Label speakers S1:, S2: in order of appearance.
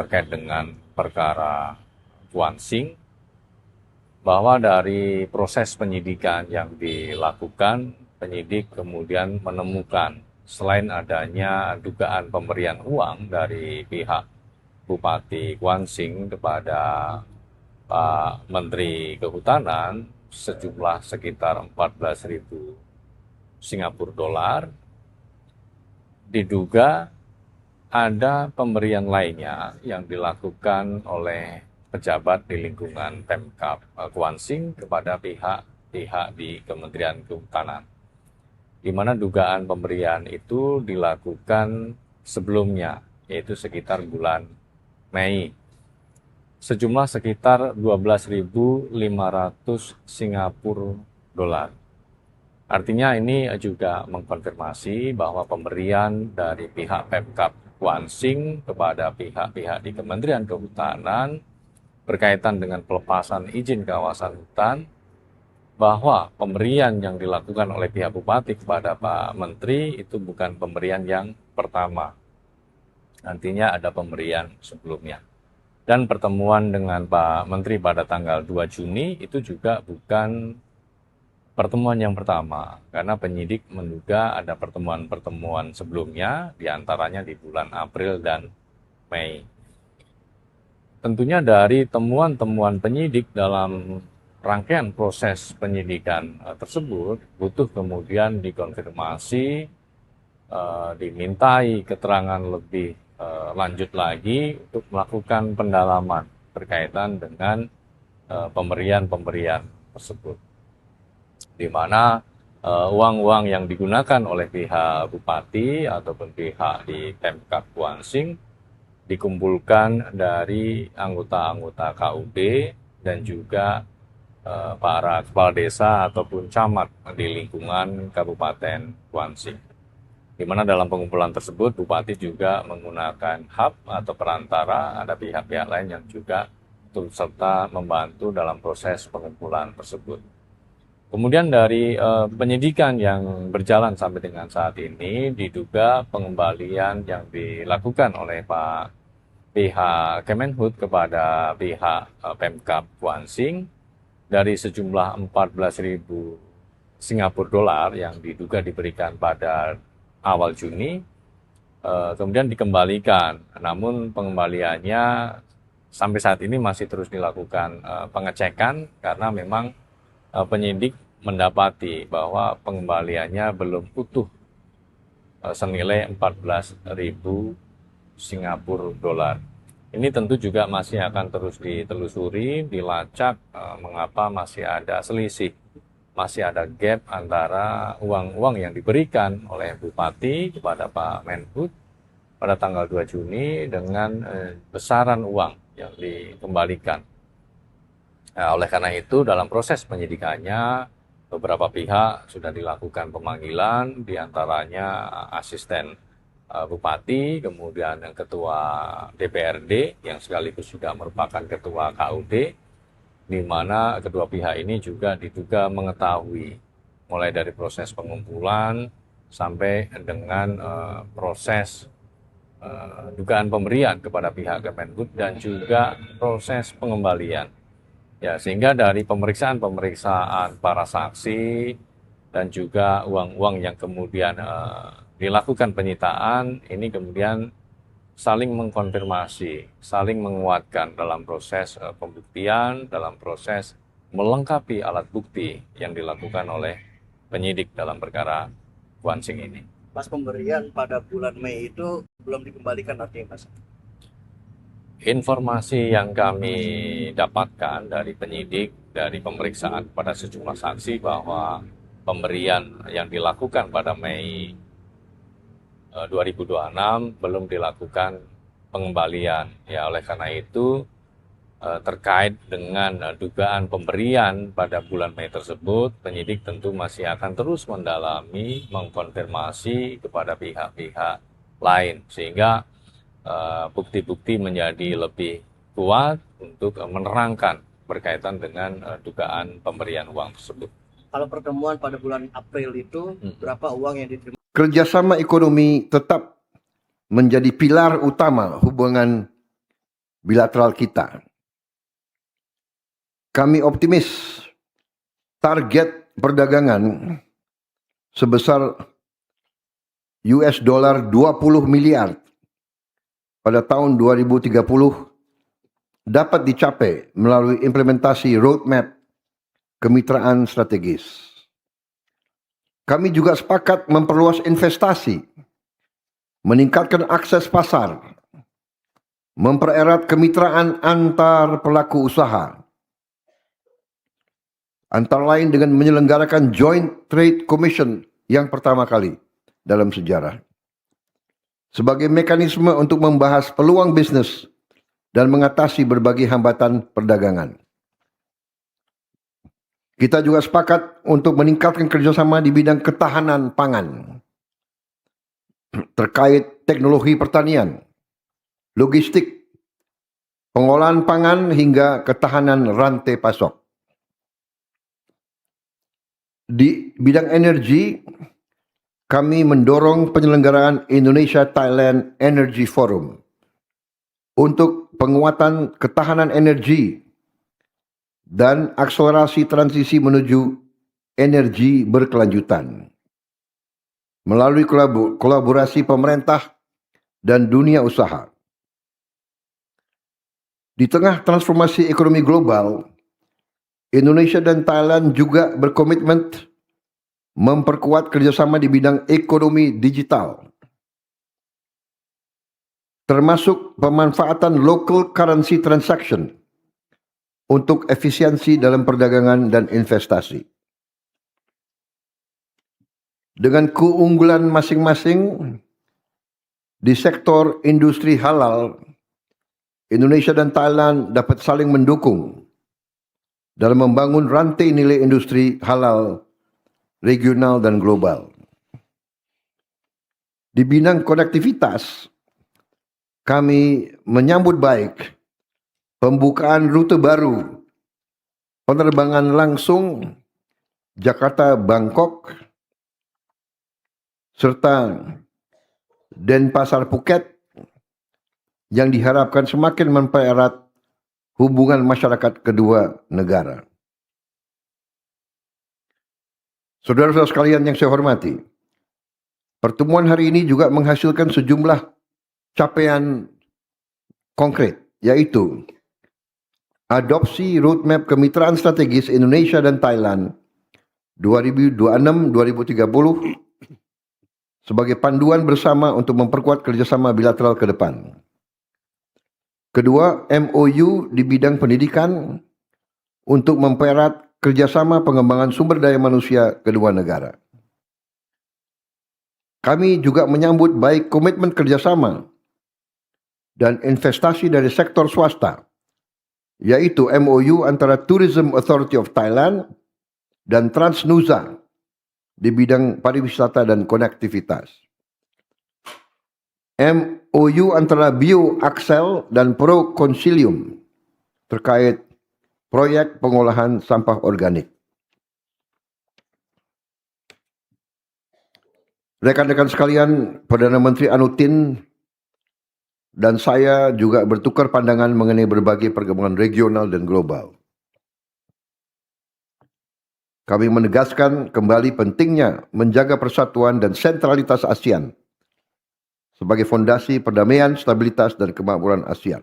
S1: terkait dengan perkara Kuan Sing, bahwa dari proses penyidikan yang dilakukan, penyidik kemudian menemukan selain adanya dugaan pemberian uang dari pihak Bupati Kuan Sing kepada Pak Menteri Kehutanan sejumlah sekitar 14.000 Singapura dolar, diduga ada pemberian lainnya yang dilakukan oleh pejabat di lingkungan Pemkab Kuan Sing kepada pihak-pihak di Kementerian Kehutanan, di mana dugaan pemberian itu dilakukan sebelumnya, yaitu sekitar bulan Mei, sejumlah sekitar 12.500 Singapura dolar. Artinya ini juga mengkonfirmasi bahwa pemberian dari pihak Pemkab Kuan Sing kepada pihak-pihak di Kementerian Kehutanan berkaitan dengan pelepasan izin kawasan hutan, bahwa pemberian yang dilakukan oleh pihak Bupati kepada Pak Menteri itu bukan pemberian yang pertama. Nantinya ada pemberian sebelumnya. Dan pertemuan dengan Pak Menteri pada tanggal 2 Juni itu juga bukan pertemuan yang pertama, karena penyidik menduga ada pertemuan-pertemuan sebelumnya, diantaranya di bulan April dan Mei. Tentunya dari temuan-temuan penyidik dalam rangkaian proses penyidikan tersebut, butuh kemudian dikonfirmasi, dimintai keterangan lebih lanjut lagi untuk melakukan pendalaman berkaitan dengan pemberian-pemberian tersebut, di mana uang-uang yang digunakan oleh pihak Bupati ataupun pihak di Pemkab Kuan Sing dikumpulkan dari anggota-anggota KUD dan juga para kepala desa ataupun camat di lingkungan Kabupaten Kuan Sing. Di mana dalam pengumpulan tersebut Bupati juga menggunakan hub atau perantara, ada pihak-pihak lain yang juga turut serta membantu dalam proses pengumpulan tersebut. Kemudian dari penyidikan yang berjalan sampai dengan saat ini, diduga pengembalian yang dilakukan oleh pihak Kemenhub kepada pihak Pemkab Kuan Sing dari sejumlah 14.000 Singapura dolar yang diduga diberikan pada awal Juni, kemudian dikembalikan. Namun pengembaliannya sampai saat ini masih terus dilakukan pengecekan, karena memang penyidik mendapati bahwa pengembaliannya belum utuh senilai 14.000 Singapura dolar. Ini tentu juga masih akan terus ditelusuri, dilacak mengapa masih ada selisih, masih ada gap antara uang-uang yang diberikan oleh Bupati kepada Pak Menhub pada tanggal 2 Juni dengan besaran uang yang dikembalikan. Nah, oleh karena itu, dalam proses penyidikannya, beberapa pihak sudah dilakukan pemanggilan, diantaranya asisten Bupati, kemudian yang ketua DPRD, yang sekaligus juga merupakan ketua KUD, di mana kedua pihak ini juga diduga mengetahui, mulai dari proses pengumpulan sampai dengan proses dugaan pemberian kepada pihak Kemenhub dan juga proses pengembalian. Ya, sehingga dari pemeriksaan para saksi dan juga uang-uang yang kemudian dilakukan penyitaan, ini kemudian saling mengkonfirmasi, saling menguatkan dalam proses pembuktian, dalam proses melengkapi alat bukti yang dilakukan oleh penyidik dalam perkara Kuan Sing ini.
S2: Pas pemberian pada bulan Mei itu belum dikembalikan artinya, Mas?
S1: Informasi yang kami dapatkan dari penyidik, dari pemeriksaan pada sejumlah saksi, bahwa pemberian yang dilakukan pada Mei 2026 belum dilakukan pengembalian. Ya, oleh karena itu terkait dengan dugaan pemberian pada bulan Mei tersebut, penyidik tentu masih akan terus mendalami, mengkonfirmasi kepada pihak-pihak lain, sehingga bukti-bukti menjadi lebih kuat untuk menerangkan berkaitan dengan dugaan pemberian uang tersebut.
S2: Kalau pertemuan pada bulan April itu berapa uang yang diterima?
S3: Kerjasama ekonomi tetap menjadi pilar utama hubungan bilateral kita. Kami optimis target perdagangan sebesar US dollar 20 miliar pada tahun 2030 dapat dicapai melalui implementasi roadmap kemitraan strategis. Kami juga sepakat memperluas investasi, meningkatkan akses pasar, mempererat kemitraan antar pelaku usaha, antara lain dengan menyelenggarakan Joint Trade Commission yang pertama kali dalam sejarah, sebagai mekanisme untuk membahas peluang bisnis dan mengatasi berbagai hambatan perdagangan. Kita juga sepakat untuk meningkatkan kerjasama di bidang ketahanan pangan, terkait teknologi pertanian, logistik, pengolahan pangan hingga ketahanan rantai pasok. Di bidang energi, kami mendorong penyelenggaraan Indonesia-Thailand Energy Forum untuk penguatan ketahanan energi dan akselerasi transisi menuju energi berkelanjutan melalui kolaborasi pemerintah dan dunia usaha. Di tengah transformasi ekonomi global, Indonesia dan Thailand juga berkomitmen memperkuat kerjasama di bidang ekonomi digital, termasuk pemanfaatan local currency transaction untuk efisiensi dalam perdagangan dan investasi. Dengan keunggulan masing-masing di sektor industri halal, Indonesia dan Thailand dapat saling mendukung dalam membangun rantai nilai industri halal regional dan global. Di bidang konektivitas, kami menyambut baik pembukaan rute baru penerbangan langsung Jakarta-Bangkok serta Denpasar Phuket yang diharapkan semakin mempererat hubungan masyarakat kedua negara. Saudara-saudara sekalian yang saya hormati, pertemuan hari ini juga menghasilkan sejumlah capaian konkret, yaitu adopsi roadmap kemitraan strategis Indonesia dan Thailand 2026-2030 sebagai panduan bersama untuk memperkuat kerjasama bilateral ke depan. Kedua, MOU di bidang pendidikan untuk mempererat kerjasama pengembangan sumber daya manusia kedua negara. Kami juga menyambut baik komitmen kerjasama dan investasi dari sektor swasta, yaitu MOU antara Tourism Authority of Thailand dan Transnusa di bidang pariwisata dan konektivitas. MOU antara BioAxel dan Proconsilium terkait proyek pengolahan sampah organik. Rekan-rekan sekalian, Perdana Menteri Anutin dan saya juga bertukar pandangan mengenai berbagai perkembangan regional dan global. Kami menegaskan kembali pentingnya menjaga persatuan dan sentralitas ASEAN sebagai fondasi perdamaian, stabilitas, dan kemakmuran ASEAN.